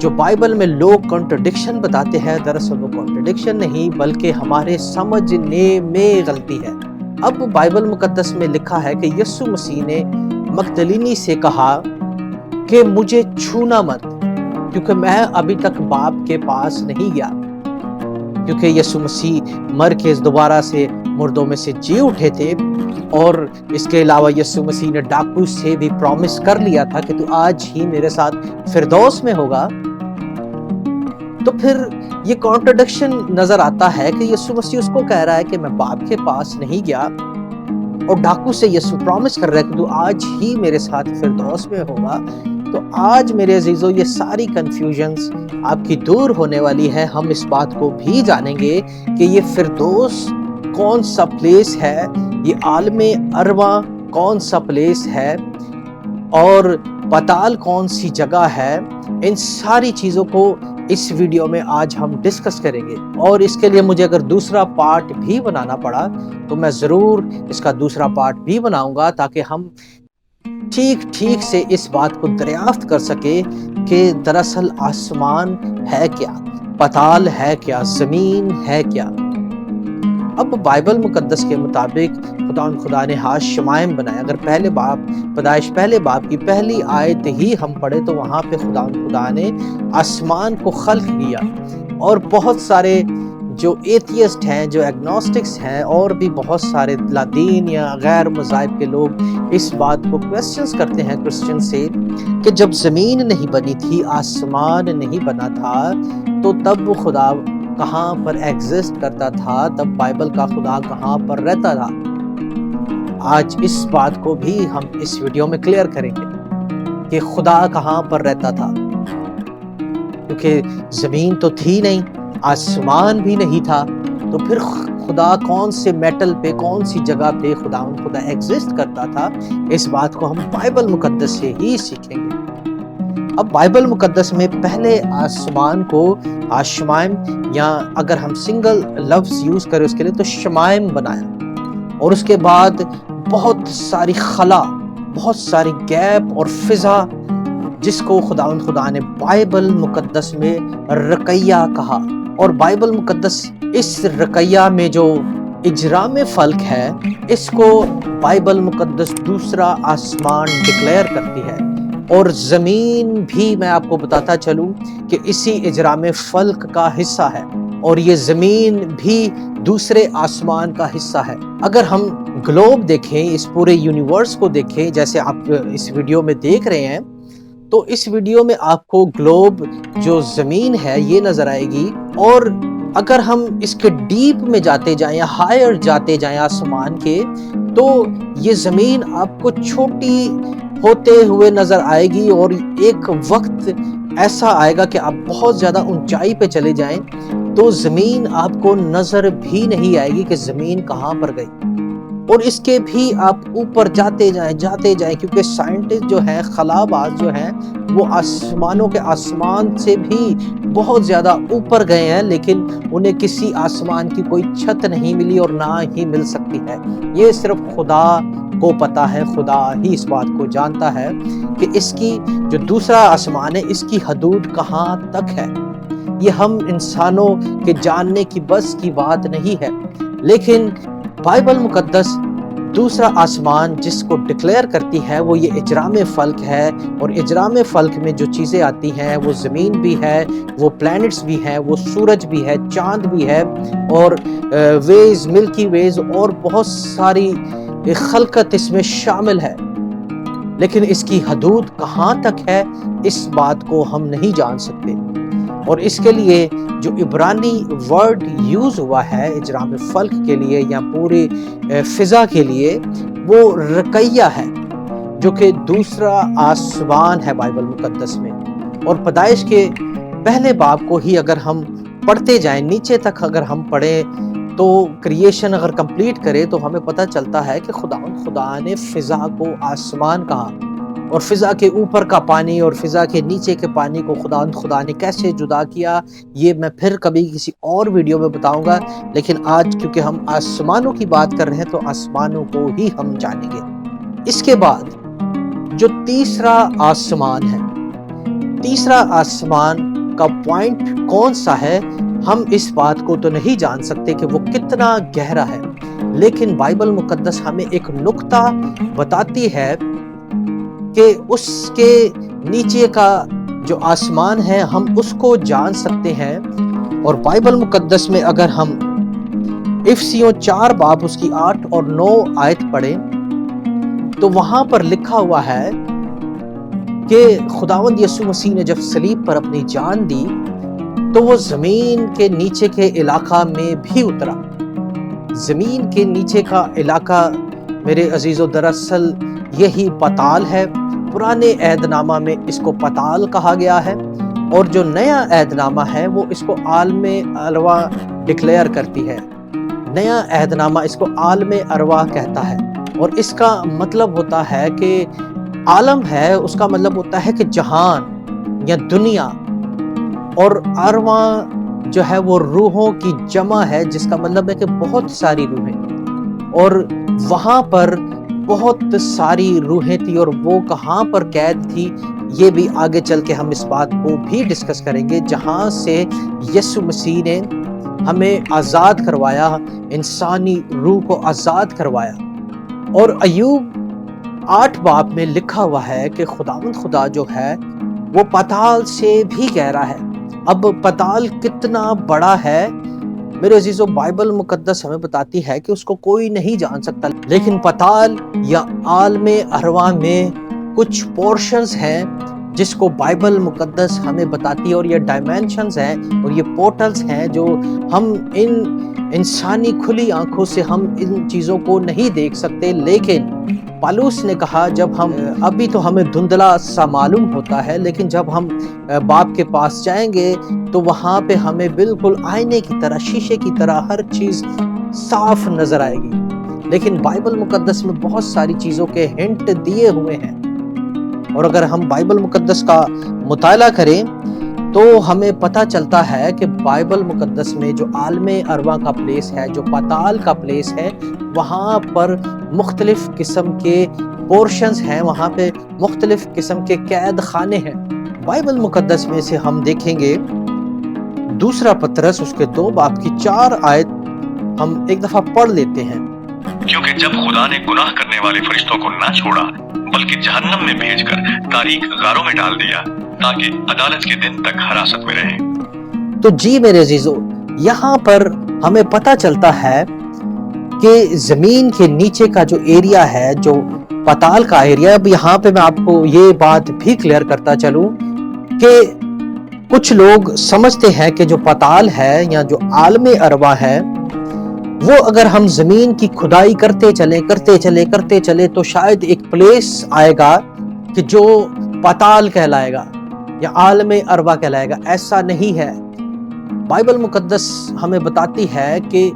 جو بائبل میں لوگ کنٹرڈکشن بتاتے ہیں، دراصل وہ کنٹرڈکشن نہیں بلکہ ہمارے سمجھنے میں غلطی ہے۔ اب بائبل مقدس میں لکھا ہے کہ یسوع مسیح نے مگدلینی سے کہا کہ مجھے چھونا مت، کیونکہ میں ابھی تک باپ کے پاس نہیں گیا، کیونکہ یسوع مسیح مر کے دوبارہ سے مردوں میں سے جی اٹھے تھے، اور اس کے علاوہ یسوع مسیح نے ڈاکو سے بھی پرومس کر لیا تھا کہ تو آج ہی میرے ساتھ فردوس میں ہوگا۔ تو پھر یہ کانٹرڈکشن نظر آتا ہے کہ یسوع مسیح اس کو کہہ رہا ہے کہ میں باپ کے پاس نہیں گیا، اور ڈاکو سے یسوع پرومس کر رہا ہے کہ تو آج ہی میرے ساتھ فردوس میں ہوگا۔ تو آج میرے عزیزو یہ ساری کنفیوژنز آپ کی دور ہونے والی ہے۔ ہم اس بات کو بھی جانیں گے کہ یہ فردوس کون سا پلیس ہے، یہ عالم ارواح کون سا پلیس ہے، اور پتال کون سی جگہ ہے۔ ان ساری چیزوں کو اس ویڈیو میں آج ہم ڈسکس کریں گے، اور اس کے لیے مجھے اگر دوسرا پارٹ بھی بنانا پڑا تو میں ضرور اس کا دوسرا پارٹ بھی بناؤں گا، تاکہ ہم ٹھیک سے اس بات کو دریافت کر سکے کہ دراصل آسمان ہے کیا، پتال ہے کیا، زمین ہے کیا۔ اب بائبل مقدس کے مطابق خدا نے شمائم بنایا۔ اگر پیدائش پہلے باب کی پہلی آیت ہی ہم پڑھے تو وہاں پہ خدا نے آسمان کو خلق کیا، اور بہت سارے جو ایتھیسٹ ہیں، جو ایگنوسٹکس ہیں، اور بھی بہت سارے لادین یا غیر مذاہب کے لوگ اس بات کو کویسچنز کرتے ہیں کرسچن سے کہ جب زمین نہیں بنی تھی، آسمان نہیں بنا تھا، تو تب خدا کہاں پر ایگزسٹ کرتا تھا، تب بائبل کا خدا کہاں پر رہتا تھا۔ آج اس بات کو بھی ہم اس ویڈیو میں کلیئر کریں گے کہ خدا کہاں پر رہتا تھا، کیونکہ زمین تو تھی نہیں، آسمان بھی نہیں تھا، تو پھر خدا کون سے میٹل پہ، کون سی جگہ پہ خدا ایگزسٹ کرتا تھا۔ اس بات کو ہم بائبل مقدس سے ہی سیکھیں گے۔ اب بائبل مقدس میں پہلے آسمان کو شمائم، یا اگر ہم سنگل لفظ یوز کریں اس کے لیے تو شمائم بنایا، اور اس کے بعد بہت ساری خلا، بہت ساری گیپ اور فضا، جس کو خدا نے بائبل مقدس میں رقیہ کہا۔ اور بائبل مقدس اس رقیہ میں جو اجرام فلک ہے، اس کو بائبل مقدس دوسرا آسمان ڈکلیئر کرتی ہے، اور زمین بھی میں آپ کو بتاتا چلوں کہ اسی اجرام فلک کا حصہ ہے، اور یہ زمین بھی دوسرے آسمان کا حصہ ہے۔ اگر ہم گلوب دیکھیں، اس پورے یونیورس کو دیکھیں جیسے آپ اس ویڈیو میں دیکھ رہے ہیں، تو اس ویڈیو میں آپ کو گلوب جو زمین ہے یہ نظر آئے گی، اور اگر ہم اس کے ڈیپ میں جاتے جائیں یا ہائر جاتے جائیں آسمان کے، تو یہ زمین آپ کو چھوٹی ہوتے ہوئے نظر آئے گی، اور ایک وقت ایسا آئے گا کہ آپ بہت زیادہ اونچائی پہ چلے جائیں تو زمین آپ کو نظر بھی نہیں آئے گی کہ زمین کہاں پر گئی، اور اس کے بھی آپ اوپر جاتے جائیں کیونکہ سائنٹسٹ جو ہیں، خلا باز جو ہیں، وہ آسمانوں کے آسمان سے بھی بہت زیادہ اوپر گئے ہیں، لیکن انہیں کسی آسمان کی کوئی چھت نہیں ملی اور نہ ہی مل سکتی ہے۔ یہ صرف خدا کو پتا ہے، خدا ہی اس بات کو جانتا ہے کہ اس کی جو دوسرا آسمان ہے، اس کی حدود کہاں تک ہے۔ یہ ہم انسانوں کے جاننے کی بس کی بات نہیں ہے، لیکن بائبل مقدس دوسرا آسمان جس کو ڈکلیئر کرتی ہے وہ یہ اجرام فلک ہے، اور اجرام فلک میں جو چیزیں آتی ہیں وہ زمین بھی ہے، وہ پلینٹس بھی ہیں، وہ سورج بھی ہے، چاند بھی ہے، اور ویز، ملکی ویز، اور بہت ساری خلقت اس میں شامل ہے، لیکن اس کی حدود کہاں تک ہے اس بات کو ہم نہیں جان سکتے۔ اور اس کے لیے جو عبرانی ورڈ یوز ہوا ہے اجرام فلک کے لیے یا پوری فضا کے لیے، وہ رقیہ ہے، جو کہ دوسرا آسمان ہے بائبل مقدس میں۔ اور پیدائش کے پہلے باب کو ہی اگر ہم پڑھتے جائیں، نیچے تک اگر ہم پڑھیں تو کریشن اگر کمپلیٹ کرے تو ہمیں پتہ چلتا ہے کہ خدا نے فضا کو آسمان کہا، اور فضا کے اوپر کا پانی اور فضا کے نیچے کے پانی کو خدا نے کیسے جدا کیا، یہ میں پھر کبھی کسی اور ویڈیو میں بتاؤں گا، لیکن آج کیونکہ ہم آسمانوں کی بات کر رہے ہیں تو آسمانوں کو ہی ہم جانیں گے۔ اس کے بعد جو تیسرا آسمان ہے، تیسرا آسمان کا پوائنٹ کون سا ہے، ہم اس بات کو تو نہیں جان سکتے کہ وہ کتنا گہرا ہے، لیکن بائبل مقدس ہمیں ایک نقطہ بتاتی ہے کہ اس کے نیچے کا جو آسمان ہے ہم اس کو جان سکتے ہیں۔ اور بائبل مقدس میں اگر ہم افسیوں 4 باب اس کی 8 اور 9 آیت پڑھیں تو وہاں پر لکھا ہوا ہے کہ خداوند یسوع مسیح نے جب صلیب پر اپنی جان دی تو وہ زمین کے نیچے کے علاقہ میں بھی اترا۔ زمین کے نیچے کا علاقہ میرے عزیزو دراصل یہی پتال ہے۔ پرانے عہد نامہ میں اس کو پتال کہا گیا ہے، اور جو نیا عہد نامہ ہے وہ اس کو عالم ارواح ڈکلیئر کرتی ہے۔ نیا عہد نامہ اس کو عالم ارواح کہتا ہے، اور اس کا مطلب ہوتا ہے کہ عالم ہے، اس کا مطلب ہوتا ہے کہ جہان یا دنیا، اور ارواح جو ہے وہ روحوں کی جمع ہے، جس کا مطلب ہے کہ بہت ساری روحیں، اور وہاں پر بہت ساری روحیں تھی، اور وہ کہاں پر قید تھی یہ بھی آگے چل کے ہم اس بات کو بھی ڈسکس کریں گے، جہاں سے یسوع مسیح نے ہمیں آزاد کروایا، انسانی روح کو آزاد کروایا۔ اور ایوب 8 باب میں لکھا ہوا ہے کہ خداوند خدا جو ہے وہ پتال سے بھی گہرا ہے۔ اب پتال کتنا بڑا ہے میرے عزیزو، بائبل مقدس ہمیں بتاتی ہے کہ اس کو کوئی نہیں جان سکتا، لیکن پتال یا عالم ارواح میں کچھ پورشنز ہیں جس کو بائبل مقدس ہمیں بتاتی ہے، اور یہ ڈائمینشنز ہیں اور یہ پورٹلز ہیں جو ہم انسانی کھلی آنکھوں سے ہم ان چیزوں کو نہیں دیکھ سکتے، لیکن پالوس نے کہا جب ہم ابھی تو ہمیں دھندلا سا معلوم ہوتا ہے، لیکن جب ہم باپ کے پاس جائیں گے تو وہاں پہ ہمیں بالکل آئینے کی طرح، شیشے کی طرح ہر چیز صاف نظر آئے گی۔ لیکن بائبل مقدس میں بہت ساری چیزوں کے ہنٹ دیے ہوئے ہیں، اور اگر ہم بائبل مقدس کا مطالعہ کریں تو ہمیں پتہ چلتا ہے کہ بائبل مقدس میں جو عالم ارواح کا پلیس ہے، جو پتال کا پلیس ہے، وہاں پر مختلف قسم کے پورشنز ہیں، وہاں پہ مختلف قسم کے قید خانے ہیں۔ بائبل مقدس میں سے ہم دیکھیں گے دوسرا پطرس اس کے 2 باب کی 4 آیت ہم ایک دفعہ پڑھ لیتے ہیں۔ کیونکہ جب خدا نے گناہ کرنے والے فرشتوں کو نہ چھوڑا بلکہ جہنم میں بھیج کر تاریک غاروں میں ڈال دیا تاکہ عدالت کے دن تک حراست میں رہیں۔ تو جی میرے عزیزو، یہاں پر ہمیں پتہ چلتا ہے کہ زمین کے نیچے کا جو ایریا ہے، جو پتال کا ایریا، اب یہاں پہ میں آپ کو یہ بات بھی کلیئر کرتا چلوں کہ کچھ لوگ سمجھتے ہیں کہ جو پتال ہے یا جو عالم ارواح ہے، وہ اگر ہم زمین کی کھدائی کرتے چلے تو شاید ایک پلیس آئے گا کہ جو پتال کہلائے گا یا عالم ارواح کہلائے گا۔ ایسا نہیں ہے۔ بائبل مقدس ہمیں بتاتی ہے کہ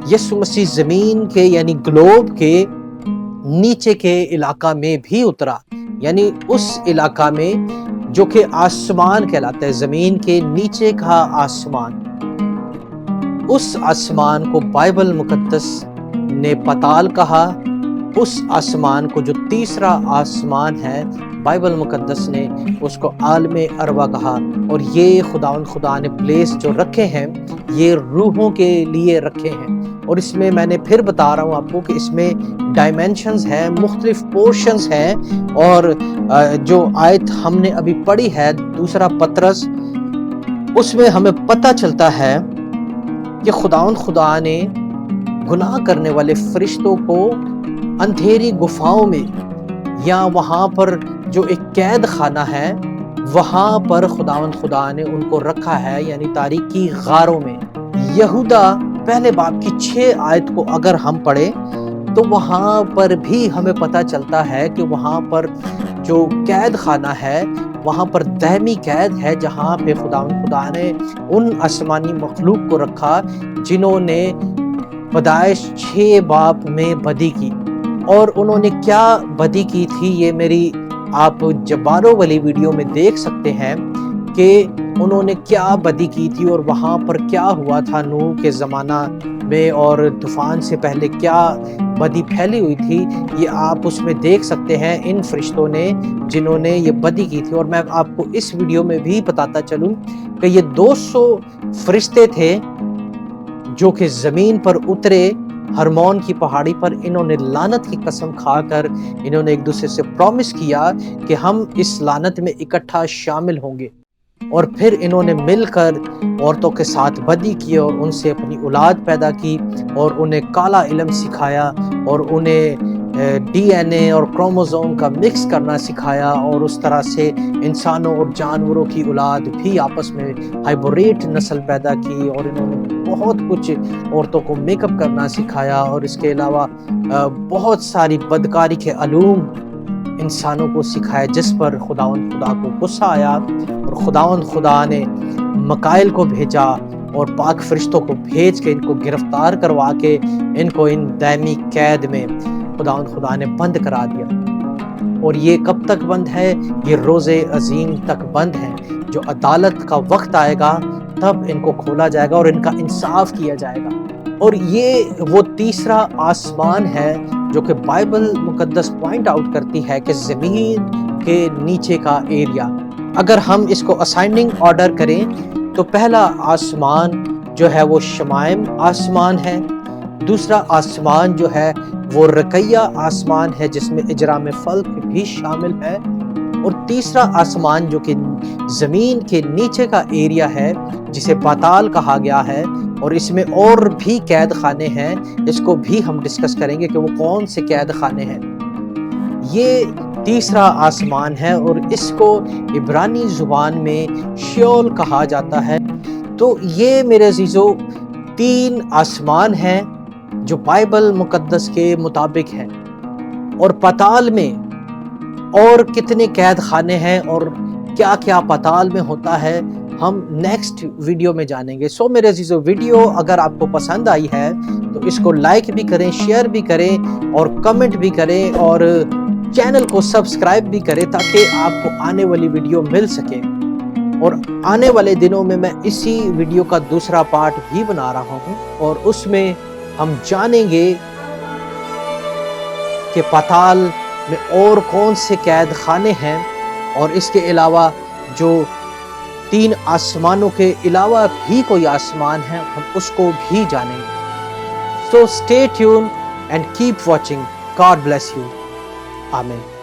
یسوع مسیح زمین کے یعنی گلوب کے نیچے کے علاقہ میں بھی اترا، یعنی اس علاقہ میں جو کہ آسمان کہلاتا ہے، زمین کے نیچے کا آسمان۔ اس آسمان کو بائبل مقدس نے پتال کہا، اس آسمان کو جو تیسرا آسمان ہے بائبل مقدس نے اس کو عالم ارواح کہا۔ اور یہ خدا نے پلیس جو رکھے ہیں یہ روحوں کے لیے رکھے ہیں، اور اس میں نے پھر بتا رہا ہوں آپ کو کہ اس میں ڈائمینشنز ہیں، مختلف پورشنز ہیں، اور جو آیت ہم نے ابھی پڑھی ہے دوسرا پطرس، اس میں ہمیں پتہ چلتا ہے کہ خدا نے گناہ کرنے والے فرشتوں کو اندھیری گفاؤں میں یا وہاں پر جو ایک قید خانہ ہے وہاں پر خدا نے ان کو رکھا ہے، یعنی تاریکی غاروں میں۔ یہودا پہلے باب کی 6 آیت کو اگر ہم پڑھیں تو وہاں پر بھی ہمیں پتہ چلتا ہے کہ وہاں پر جو قید خانہ ہے وہاں پر دائمی قید ہے، جہاں پہ خدا نے ان آسمانی مخلوق کو رکھا جنہوں نے پیدائش 6 باب میں بدی کی۔ اور انہوں نے کیا بدی کی تھی یہ میری آپ جباروں والی ویڈیو میں دیکھ سکتے ہیں کہ انہوں نے کیا بدی کی تھی اور وہاں پر کیا ہوا تھا نوح کے زمانہ میں، اور طوفان سے پہلے کیا بدی پھیلی ہوئی تھی، یہ آپ اس میں دیکھ سکتے ہیں ان فرشتوں نے جنہوں نے یہ بدی کی تھی۔ اور میں آپ کو اس ویڈیو میں بھی بتاتا چلوں کہ یہ 200 فرشتے تھے جو کہ زمین پر اترے ہرمون کی پہاڑی پر۔ انہوں نے لعنت کی قسم کھا کر انہوں نے ایک دوسرے سے پرومس کیا کہ ہم اس لعنت میں اکٹھا شامل ہوں گے، اور پھر انہوں نے مل کر عورتوں کے ساتھ بدی کی اور ان سے اپنی اولاد پیدا کی اور انہیں کالا علم سکھایا اور انہیں ڈی این اے اور کروموزوم کا مکس کرنا سکھایا، اور اس طرح سے انسانوں اور جانوروں کی اولاد بھی آپس میں ہائبریڈ نسل پیدا کی، اور انہوں نے بہت کچھ عورتوں کو میک اپ کرنا سکھایا، اور اس کے علاوہ بہت ساری بدکاری کے علوم انسانوں کو سکھایا، جس پر خداوند خدا کو غصہ آیا، اور خداوند خدا نے مکائل کو بھیجا اور پاک فرشتوں کو بھیج کے ان کو گرفتار کروا کے ان کو ان دائمی قید میں خداوند خدا نے بند کرا دیا۔ اور یہ کب تک بند ہے؟ یہ روز عظیم تک بند ہے۔ جو عدالت کا وقت آئے گا تب ان کو کھولا جائے گا اور ان کا انصاف کیا جائے گا۔ اور یہ وہ تیسرا آسمان ہے جو کہ بائبل مقدس پوائنٹ آؤٹ کرتی ہے کہ زمین کے نیچے کا ایریا، اگر ہم اس کو اسائننگ آرڈر کریں تو پہلا آسمان جو ہے وہ شمائم آسمان ہے، دوسرا آسمان جو ہے وہ رقیہ آسمان ہے جس میں اجرام فلک بھی شامل ہے، اور تیسرا آسمان جو کہ زمین کے نیچے کا ایریا ہے جسے پاتال کہا گیا ہے، اور اس میں اور بھی قید خانے ہیں، اس کو بھی ہم ڈسکس کریں گے کہ وہ کون سے قید خانے ہیں۔ یہ تیسرا آسمان ہے اور اس کو عبرانی زبان میں شیول کہا جاتا ہے۔ تو یہ میرے عزیزو 3 آسمان ہیں جو بائبل مقدس کے مطابق ہیں، اور پاتال میں اور کتنے قید خانے ہیں اور کیا کیا پاتال میں ہوتا ہے ہم نیکسٹ ویڈیو میں جانیں گے۔ سو میرے عزیزو، ویڈیو اگر آپ کو پسند آئی ہے تو اس کو لائک بھی کریں، شیئر بھی کریں اور کمنٹ بھی کریں، اور چینل کو سبسکرائب بھی کریں تاکہ آپ کو آنے والی ویڈیو مل سکے۔ اور آنے والے دنوں میں میں اسی ویڈیو کا دوسرا پارٹ بھی بنا رہا ہوں، اور اس میں ہم جانیں گے کہ پاتال میں اور کون سے قید خانے ہیں، اور اس کے علاوہ جو 3 آسمانوں کے علاوہ بھی کوئی آسمان ہے ہم اس کو بھی جانیں گے۔ So stay tuned and keep watching. God bless you. Amen.